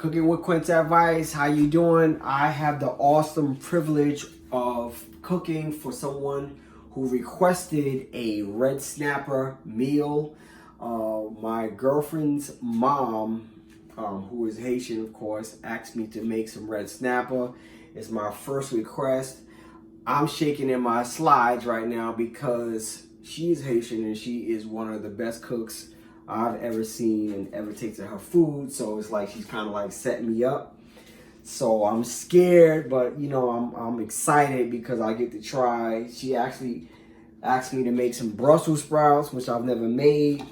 Cooking with Quince Advice. How you doing? I have the awesome privilege of cooking for someone who requested a red snapper meal. My girlfriend's mom, who is Haitian, of course, asked me to make some red snapper. It's my first request. I'm shaking in my slides right now because she's Haitian and she is one of the best cooks I've ever seen and ever tasted her food. So it's like she's kind of like setting me up. So I'm scared, but you know, I'm excited because I get to try. She actually asked me to make some Brussels sprouts, which I've never made.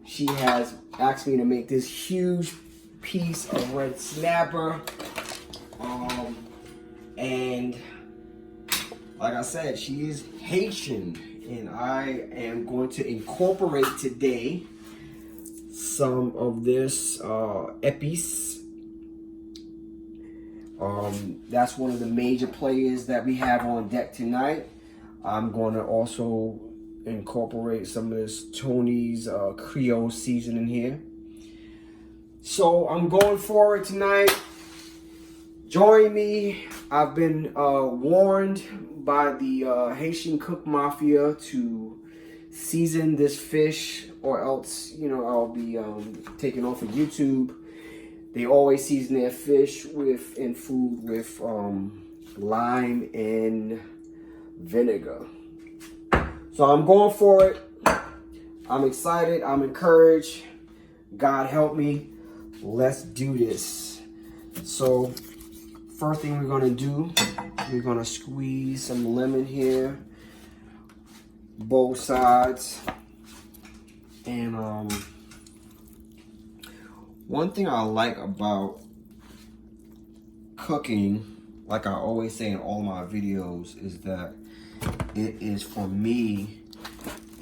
She has asked me to make this huge piece of red snapper. And like I said, she is Haitian, and I am going to incorporate today some of this épices. That's one of the major players that we have on deck tonight. I'm going to also incorporate some of this Tony's Creole seasoning here. So I'm going for it tonight. Join me. I've been warned by the Haitian Cook Mafia to season this fish, or else, you know, I'll be taken off of YouTube. They always season their fish and food with lime and vinegar. So I'm going for it. I'm excited. I'm encouraged. God help me. Let's do this. So first thing we're gonna do, we're gonna squeeze some lemon here, both sides. And one thing I like about cooking, like I always say in all my videos, is that it is, for me,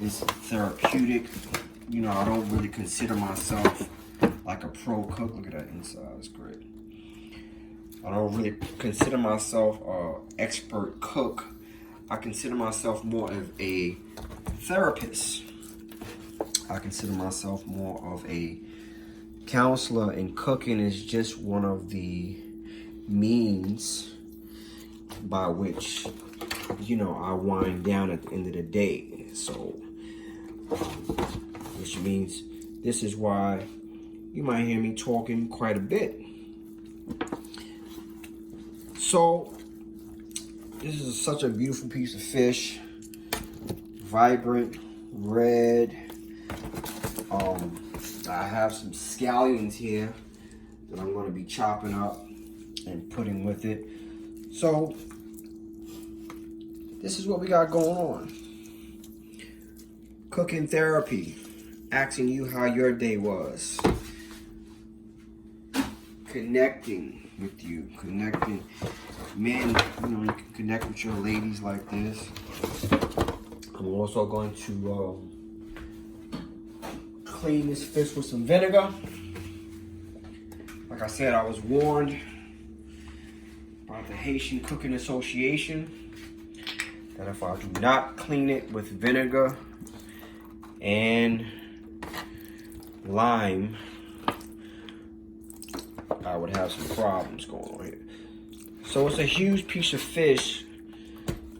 it's therapeutic. You know, I don't really consider myself like a pro cook. Look at that inside, it's great. I don't really consider myself an expert cook. I consider myself more of a therapist. I consider myself more of a counselor, and cooking is just one of the means by which, you know, I wind down at the end of the day. So, which means this is why you might hear me talking quite a bit. So, this is such a beautiful piece of fish. Vibrant, red. I have some scallions here that I'm going to be chopping up and putting with it. So, this is what we got going on. Cooking therapy. Asking you how your day was. Connecting with you. Connecting. Men, you know, you can connect with your ladies like this. I'm also going to clean this fish with some vinegar. Like I said, I was warned by the Haitian Cooking Association that if I do not clean it with vinegar and lime, I would have some problems going on here. So it's a huge piece of fish,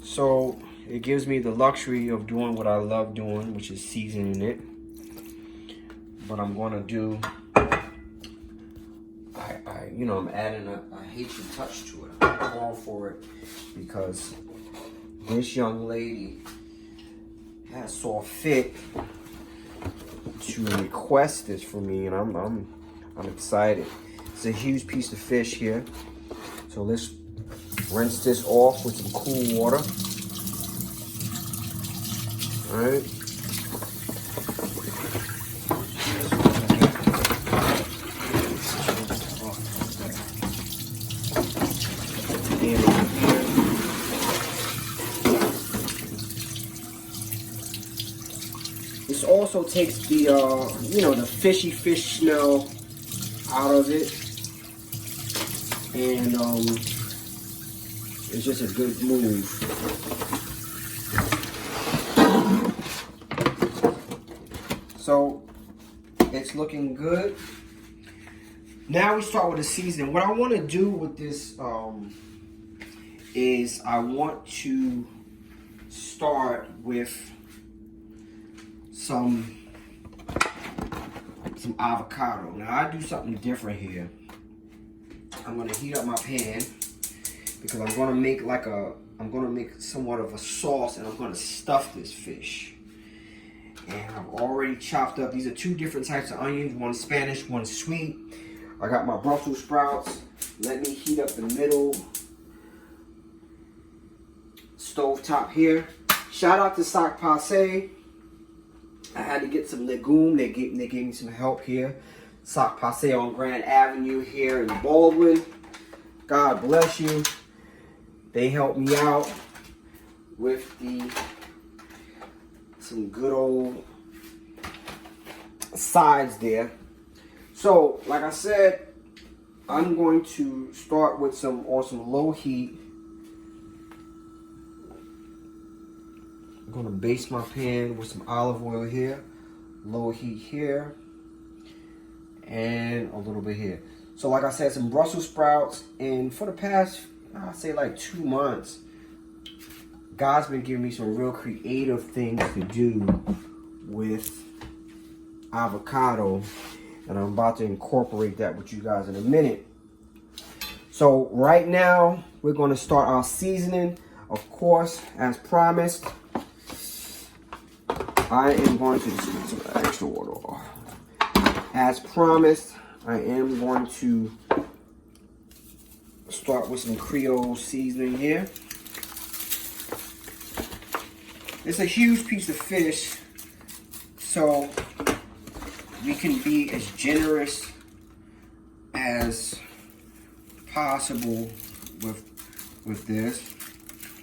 so it gives me the luxury of doing what I love doing, which is seasoning it. But I'm going to do, you know, I'm adding a Haitian touch to it. I'm all for it because this young lady has saw fit to request this for me, and I'm excited. It's a huge piece of fish here, so let's rinse this off with some cool water. All right. This also takes the, you know, the fishy fish smell out of it, and it's just a good move. So it's looking good. Now we start with the seasoning. What I want to do with this is I want to start with some avocado. Now I do something different here. I'm gonna heat up my pan because I'm gonna make somewhat of a sauce, and I'm gonna stuff this fish. And I've already chopped up. These are two different types of onions. One Spanish, one sweet. I got my Brussels sprouts. Let me heat up the middle stove top here. Shout out to Sac Passe. I had to get some legume. They gave me some help here. Sac Passe on Grand Avenue here in Baldwin. God bless you. They helped me out with some good old sides there. So, like I said, I'm going to start with some low heat. I'm going to baste my pan with some olive oil here, low heat here, and a little bit here. So like I said, some Brussels sprouts, and for the past, I'd say like 2 months, God's been giving me some real creative things to do with avocado, and I'm about to incorporate that with you guys in a minute. So right now, we're going to start our seasoning. Of course, as promised, I am going to squeeze some extra water off. As promised, I am going to start with some Creole seasoning here. It's a huge piece of fish, so we can be as generous as possible with this,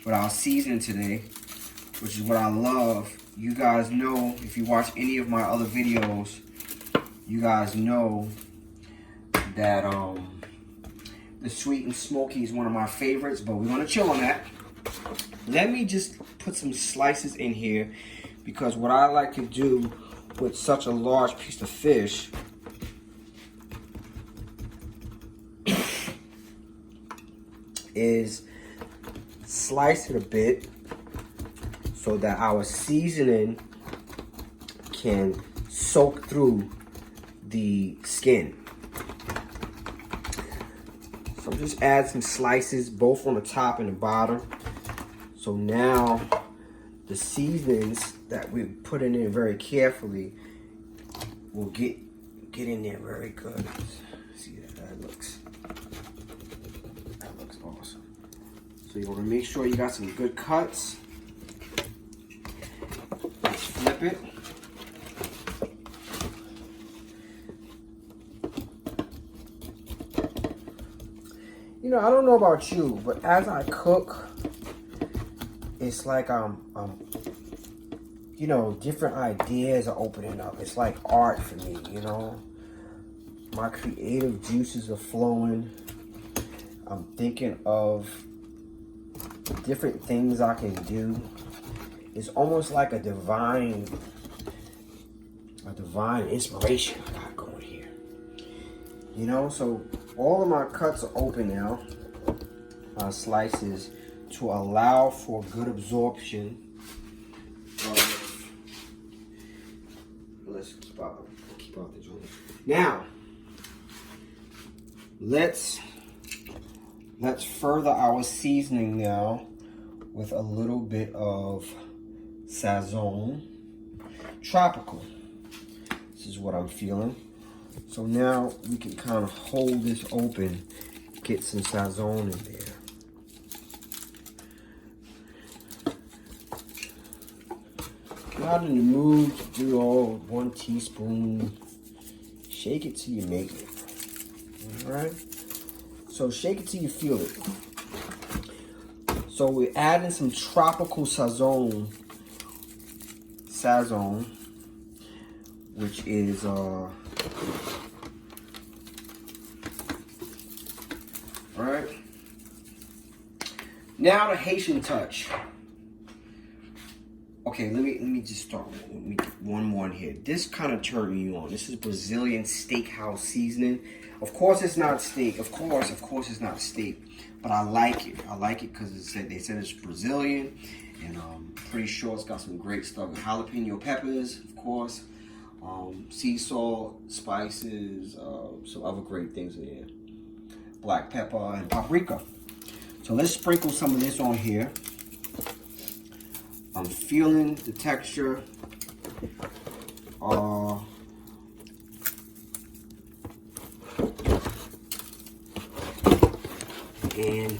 with our seasoning today, which is what I love. You guys know, if you watch any of my other videos, you guys know that the sweet and smoky is one of my favorites, but we're gonna chill on that. Let me just put some slices in here, because what I like to do with such a large piece of fish is slice it a bit so that our seasoning can soak through the skin. So just add some slices both on the top and the bottom. So now the seasonings that we're putting in very carefully will get in there very good. See that looks awesome. So you want to make sure you got some good cuts. Let's flip it. You know, I don't know about you, but as I cook, it's like you know, different ideas are opening up. It's like art for me, you know. My creative juices are flowing. I'm thinking of different things I can do. It's almost like a divine inspiration I got going here. You know, so all of my cuts are open now, my slices, to allow for good absorption of, let's keep out the joint. Now, let's further our seasoning now with a little bit of Sazon Tropical. This is what I'm feeling. So now we can kind of hold this open, get some Sazon in there. Not in the mood to do all 1 teaspoon. Shake it till you make it. Alright? So shake it till you feel it. So we're adding some tropical Sazon, which is alright. Now the Haitian touch. Okay, let me just start with one more in here. This kind of turned me on. This is Brazilian steakhouse seasoning. Of course it's not steak. Of course it's not steak. But I like it. I like it because they said it's Brazilian, and I'm pretty sure it's got some great stuff. Jalapeno peppers, of course, sea salt, spices, some other great things in here. Black pepper and paprika. So let's sprinkle some of this on here. I'm feeling the texture. And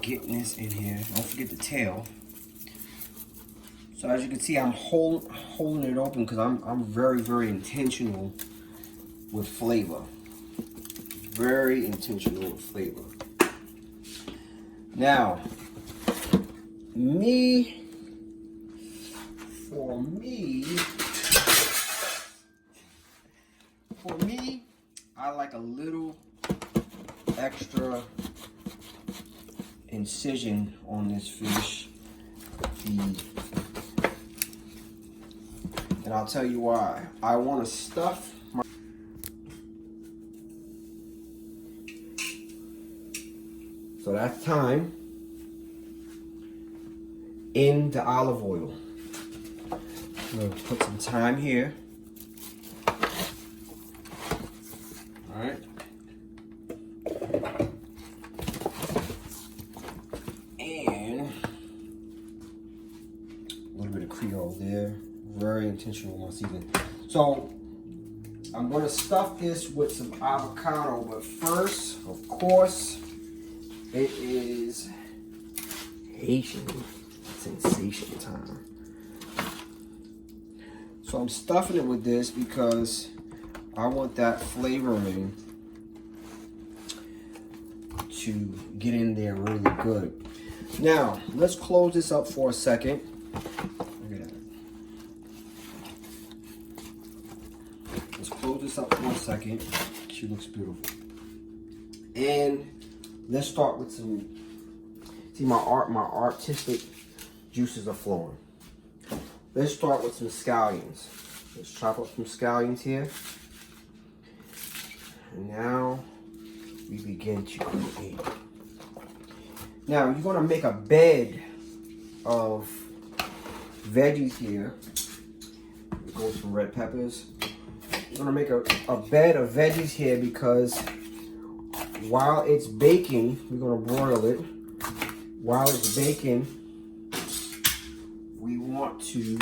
getting this in here. Don't forget the tail. So as you can see, I'm holding it open because I'm very, very intentional with flavor. Very intentional with flavor. Now, for me, I like a little extra incision on this fish. And I'll tell you why. I want to stuff my... So that's thyme in the olive oil. I'm going to put some thyme here. All right. And a little bit of Creole there. Very intentional with my seasoning. So I'm going to stuff this with some avocado, but first, of course, it is Haitian sensation time. So I'm stuffing it with this because I want that flavoring to get in there really good. Now, let's close this up for a second. Look at that. Let's close this up for a second. She looks beautiful. And let's start with some, see my artistic juices are flowing. Let's start with some scallions. Let's chop up some scallions here. And now we begin to create. Now you're gonna make a bed of veggies here. It goes some red peppers. You're gonna make a bed of veggies here because while it's baking, we're gonna broil it. While it's baking, we want to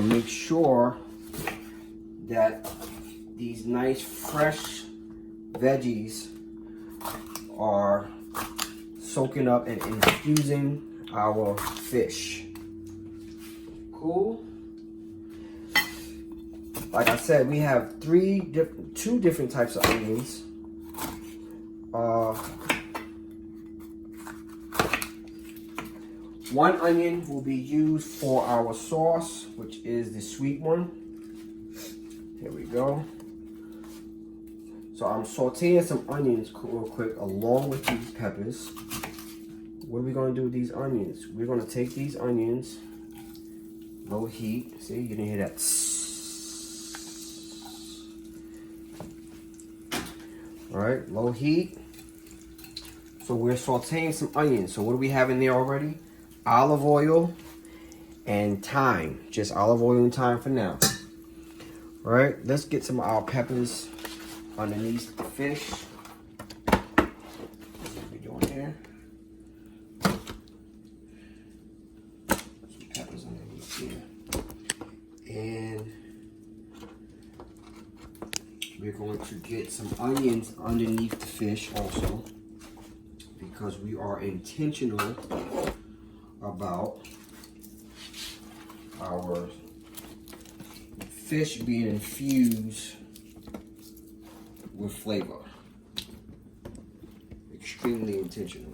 make sure that these nice fresh veggies are soaking up and infusing our fish. Cool. Like I said, we have two different types of onions. One onion will be used for our sauce, which is the sweet one. Here we go. So I'm sauteing some onions real quick along with these peppers. What are we going to do with these onions? We're going to take these onions, low heat. See, you didn't hear that. All right, low heat. So we're sauteing some onions. So what do we have in there already? Olive oil and thyme. Just olive oil and thyme for now. All right, let's get some of our peppers underneath the fish. What are we doing here? Some peppers underneath here. And we're going to get some onions underneath the fish also, because we are intentional about our fish being infused with flavor. Extremely intentional.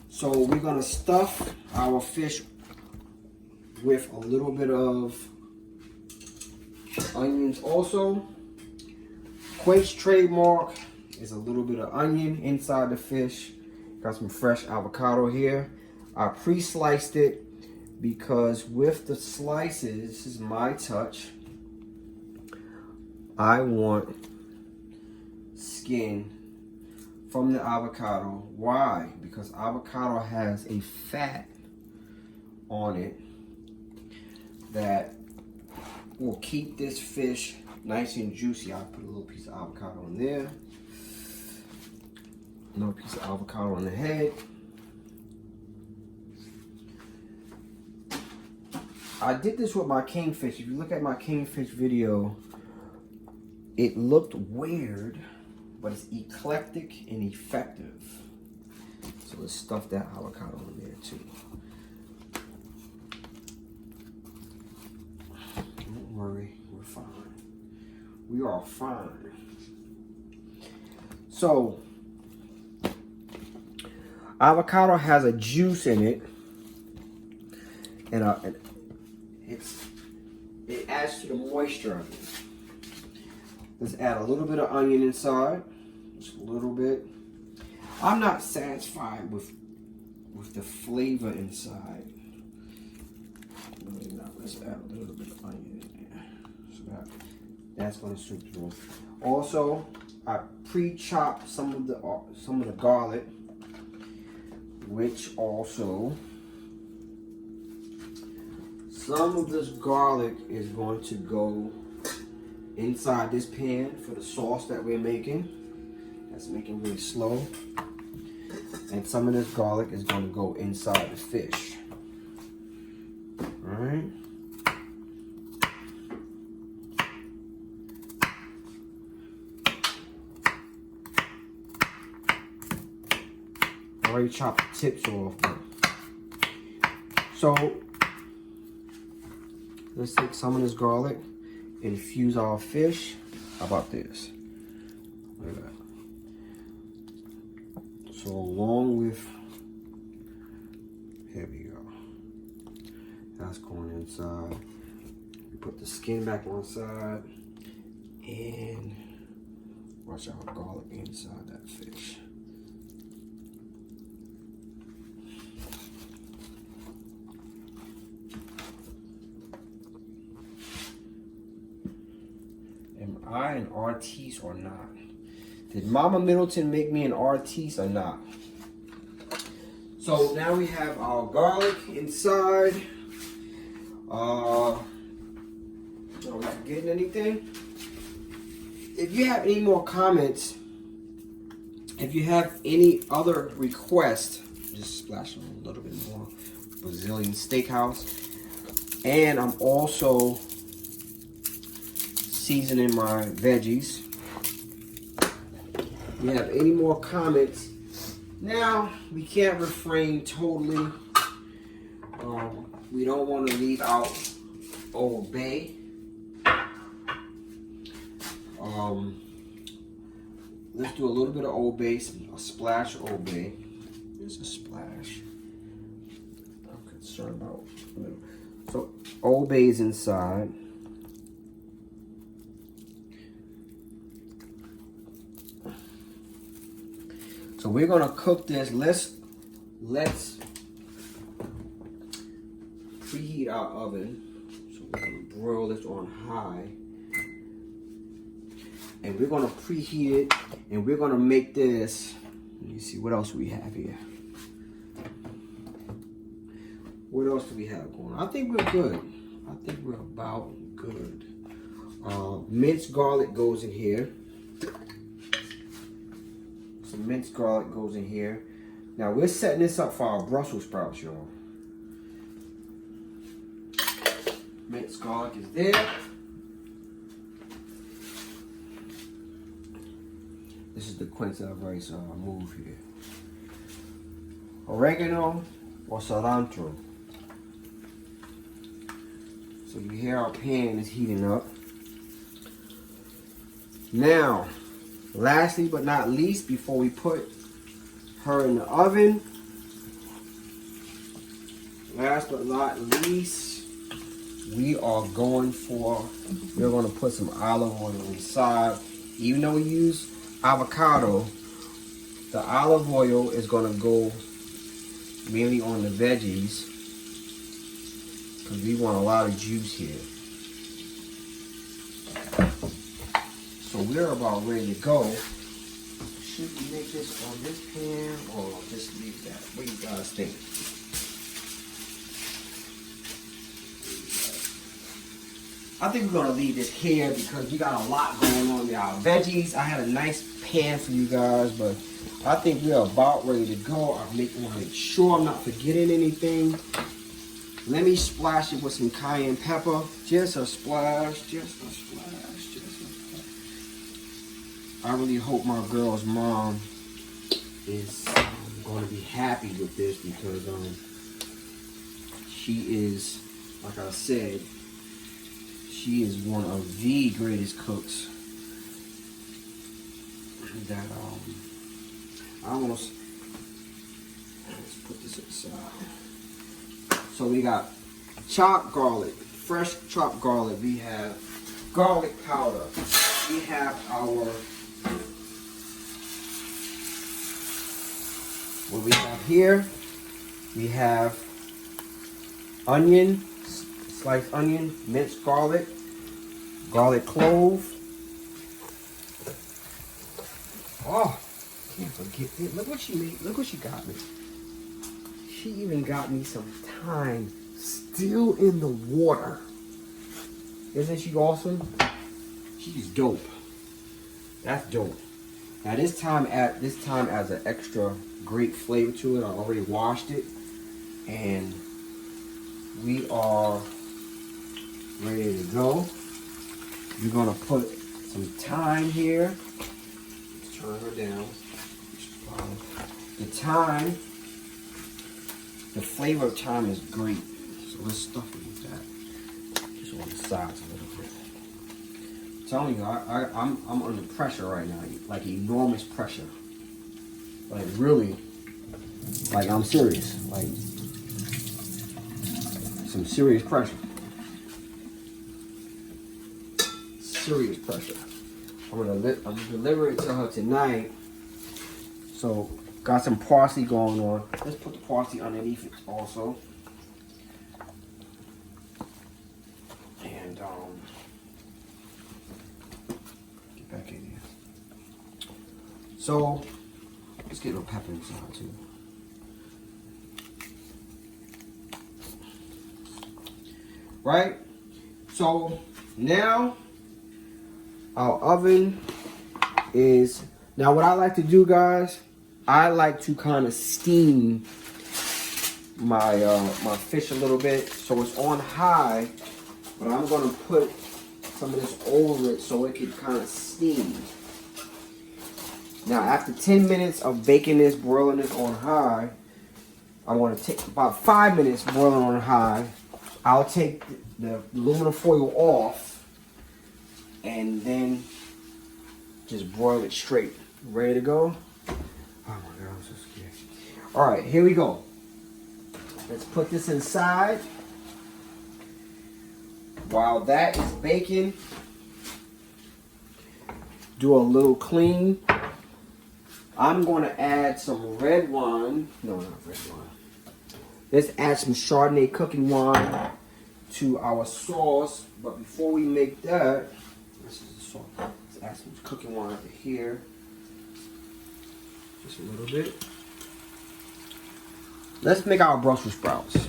So we're gonna stuff our fish with a little bit of onions also. Quake's trademark is a little bit of onion inside the fish. Got some fresh avocado here. I pre-sliced it because with the slices, this is my touch, I want skin from the avocado. Why? Because avocado has a fat on it that will keep this fish nice and juicy. I'll put a little piece of avocado on there. Another piece of avocado on the head. I did this with my kingfish. If you look at my kingfish video, it looked weird, but it's eclectic and effective. So let's stuff that avocado in there too. Don't worry, we're fine. We are fine. So, avocado has a juice in it, and it adds to the moisture of it. Let's add a little bit of onion inside, just a little bit. I'm not satisfied with the flavor inside. Really not. Let's add a little bit of onion in there. So that's going to suit through. Also, I pre-chopped some of the garlic, which also some of this garlic is going to go inside this pan for the sauce that we're making. That's making really slow. And some of this garlic is going to go inside the fish. All right. I already chopped the tips off. So let's take some of this garlic, infuse our fish. How about this? Look at that. So along with, here we go. That's going inside. We put the skin back on side and rush our garlic inside that fish. Am I an artiste or not? Did Mama Middleton make me an artiste or not? So now we have our garlic inside. Are we forgetting anything? If you have any more comments, if you have any other requests, just splash on a little bit more Brazilian steakhouse. And I'm also seasoning my veggies. If you have any more comments, now we can't refrain totally. We don't want to leave out Old Bay. Let's do a little bit of Old Bay, a splash of Old Bay. There's a splash. I'm concerned about. So Old Bay is inside. So we're gonna cook this. Let's preheat our oven. So we're gonna broil this on high. And we're gonna preheat it, and we're gonna make this. Let me see what else we have here. What else do we have going on? I think we're good. I think we're about good. Minced garlic goes in here. Some minced garlic goes in here. Now we're setting this up for our Brussels sprouts, y'all. Minced garlic is there. This is the quince of rice move here. Oregano or cilantro. So you hear our pan is heating up. Now, lastly but not least, before we put her in the oven, last but not least, we're going to put some olive oil inside. Even though we use avocado, The olive oil is gonna go mainly on the veggies because we want a lot of juice here. So we're about ready to go. Should we make this on this pan or just leave that? What do you guys think? I think we're gonna leave this here because we got a lot going on with our veggies. I had a nice pan for you guys, but I think we're about ready to go. I want to make sure I'm not forgetting anything. Let me splash it with some cayenne pepper. Just a splash, just a splash, just a splash. I really hope my girl's mom is going to be happy with this because she is, like I said, she is one of the greatest cooks that I almost, let's put this aside. So we got chopped garlic, fresh chopped garlic. We have garlic powder. We have our, what we have here, we have onion, sliced onion, minced garlic, garlic clove. Oh, can't forget it. Look what she made. Look what she got me. She even got me some thyme still in the water. Isn't she awesome? She's dope. That's dope. Now this time adds an extra great flavor to it. I already washed it, and we are ready to go. You're gonna put some thyme here. Let's turn her down. The thyme, the flavor of thyme is great. So let's stuff it with that. Just on the sides a little bit. I'm telling you, I'm under pressure right now, like enormous pressure. Like really, like I'm serious, like some serious pressure. Serious pressure. I'm gonna deliver it to her tonight. So got some parsley going on. Let's put the parsley underneath it also. And get back in here. So let's get a little pepper inside too. Right? So now our oven is, now what I like to do, guys, I like to kind of steam my my fish a little bit. So it's on high, but I'm gonna put some of this over it so it can kind of steam. Now after 10 minutes of baking this, broiling this on high, I want to take about 5 minutes broiling on high. I'll take the aluminum foil off and then just broil it straight. Ready to go? Oh my God, I'm so scared. All right, here we go. Let's put this inside. While that is baking, do a little clean. I'm going to add some red wine. No, not red wine. Let's add some Chardonnay cooking wine to our sauce. But before we make that, this is the sauce. Let's add some cooking wine over here. Just a little bit. Let's make our Brussels sprouts.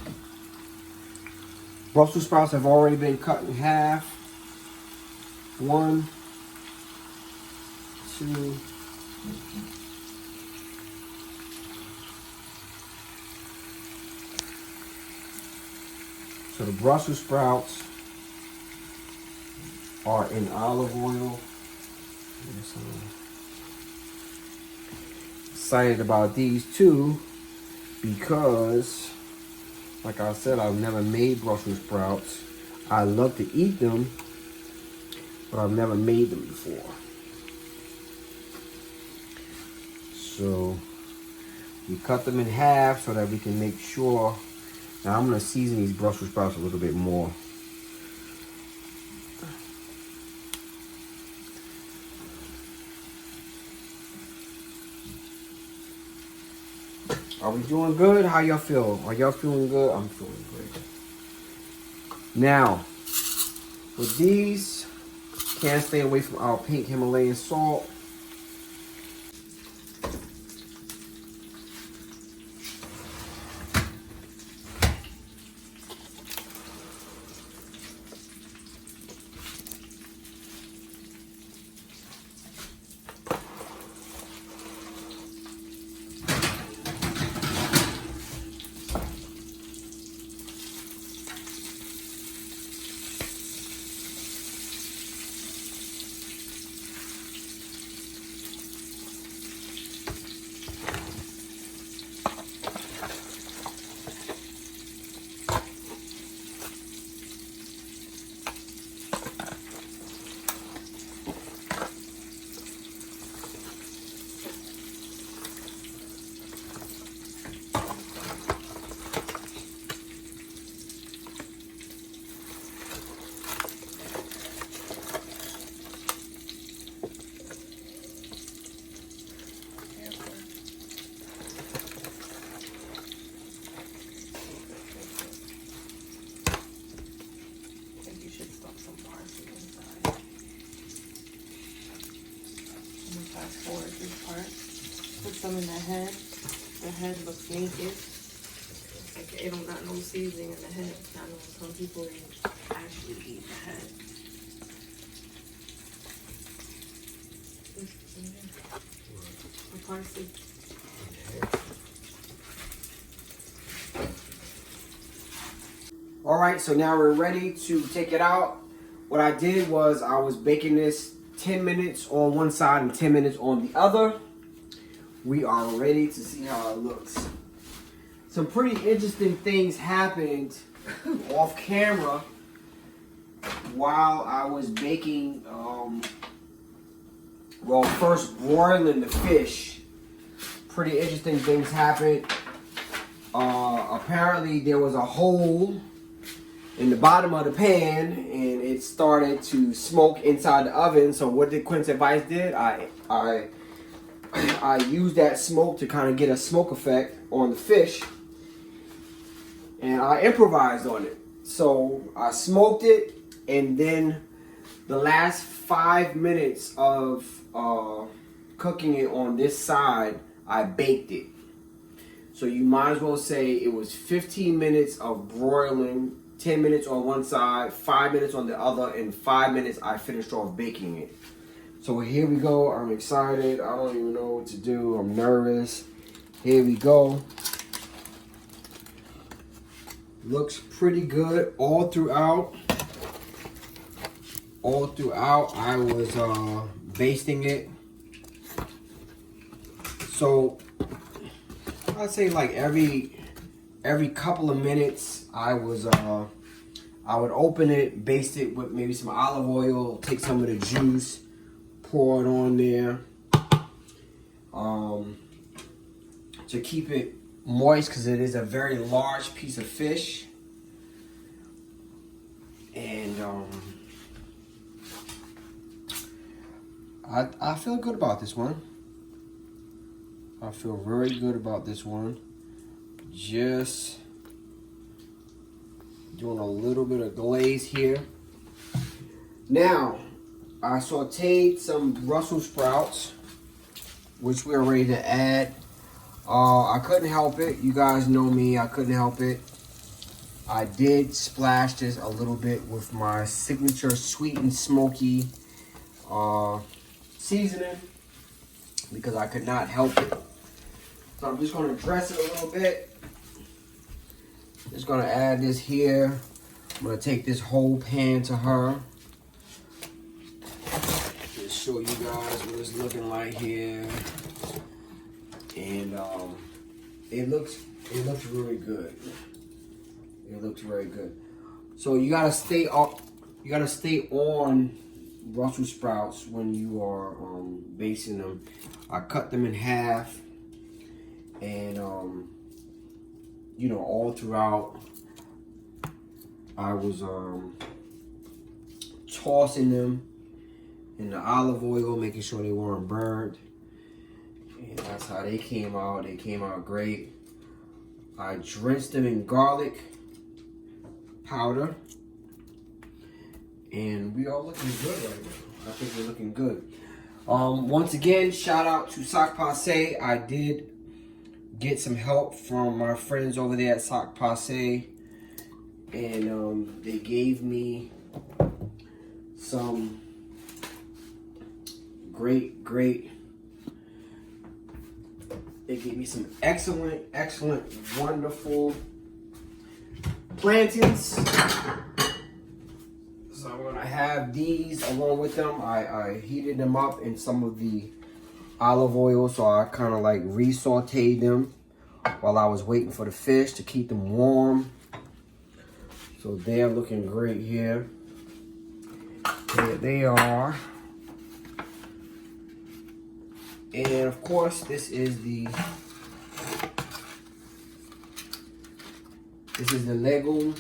Brussels sprouts have already been cut in half. 1, 2. So the Brussels sprouts are in olive oil. Excited about these two because, like I said, I've never made Brussels sprouts. I love to eat them, but I've never made them before. So we cut them in half so that we can make sure. Now I'm going to season these Brussels sprouts a little bit more. Are we doing good? How y'all feel? Are y'all feeling good? I'm feeling great. Now, with these, can't stay away from our pink Himalayan salt. Fast forward this part. Put some in the head. The head looks naked. It's like it don't got no seasoning in the head. I know some people actually eat the head. The parsley. All right, so now we're ready to take it out. What I did was I was baking this 10 minutes on one side and 10 minutes on the other. We are ready to see how it looks. Some pretty interesting things happened off camera while I was baking, first broiling the fish. Pretty interesting things happened. Apparently there was a hole in the bottom of the pan and it started to smoke inside the oven. So what did Quint's advice did? I used that smoke to kind of get a smoke effect on the fish, and I improvised on it. So I smoked it, and then the last 5 minutes of cooking it on this side, I baked it. So you might as well say it was 15 minutes of broiling, 10 minutes on one side, 5 minutes on the other, and 5 minutes I finished off baking it. So here we go. I'm excited. I don't even know what to do. I'm nervous. Here we go. Looks pretty good all throughout. All throughout I was basting it. So I'd say like every couple of minutes I would open it, baste it with maybe some olive oil, take some of the juice, pour it on there to keep it moist, because it is a very large piece of fish. And I feel good about this one. I feel very good about this one. Just doing a little bit of glaze here. Now, I sauteed some Brussels sprouts, which we're ready to add. I couldn't help it. You guys know me. I couldn't help it. I did splash this a little bit with my signature sweet and smoky seasoning, because I could not help it. So I'm just going to dress it a little bit. Just going to add this here. I'm going to take this whole pan to her. Just show you guys what it's looking like here. And it looks really good. It looks very good. So you gotta stay up. You gotta stay on Brussels sprouts when you are basting them. I cut them in half, and you know, all throughout I was tossing them in the olive oil, making sure they weren't burned. And that's how they came out. They came out great. I drenched them in garlic powder. And we are looking good right now. I think we're looking good. Once again, shout out to Sac Passe. I did get some help from my friends over there at Sac Passe. And they gave me some great, they gave me some excellent, wonderful plantains. So I'm gonna have these along with them. I heated them up in some of the olive oil, so I kind of like re-sauteed them while I was waiting for the fish to keep them warm. So they're looking great here. There they are. And of course, this is the legume,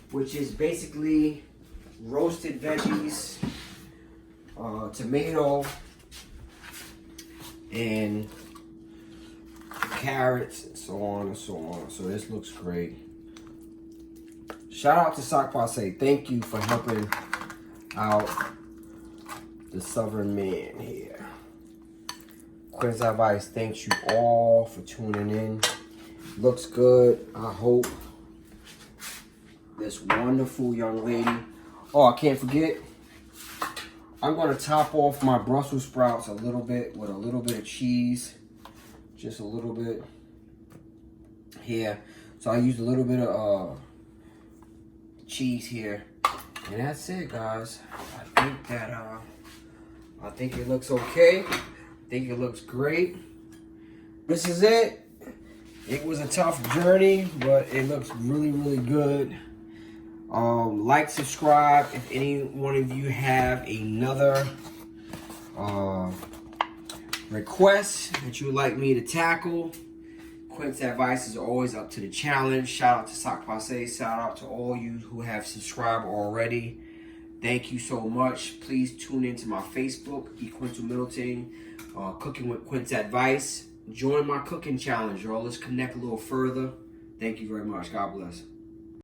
which is basically roasted veggies, tomato, and carrots, and so on and so on. So this looks great. Shout out to Sac Passe. Thank you for helping out the Southern man here. Quince Advice thanks you all for tuning in. Looks good. I hope this wonderful young lady. Oh, I can't forget. I'm going to top off my Brussels sprouts a little bit with a little bit of cheese. Just a little bit here. So I used a little bit of cheese here. And that's it, guys. I think it looks okay. I think it looks great. This is it. It was a tough journey, but it looks really good. Like, subscribe. If any one of you have another request that you would like me to tackle, Quince Advice is always up to the challenge. Shout out to Sac Passe. Shout out to all you who have subscribed already. Thank you so much. Please tune into my Facebook, Quince Middleton, Cooking with Quince Advice. Join my cooking challenge, y'all. Let's connect a little further. Thank you very much. God bless.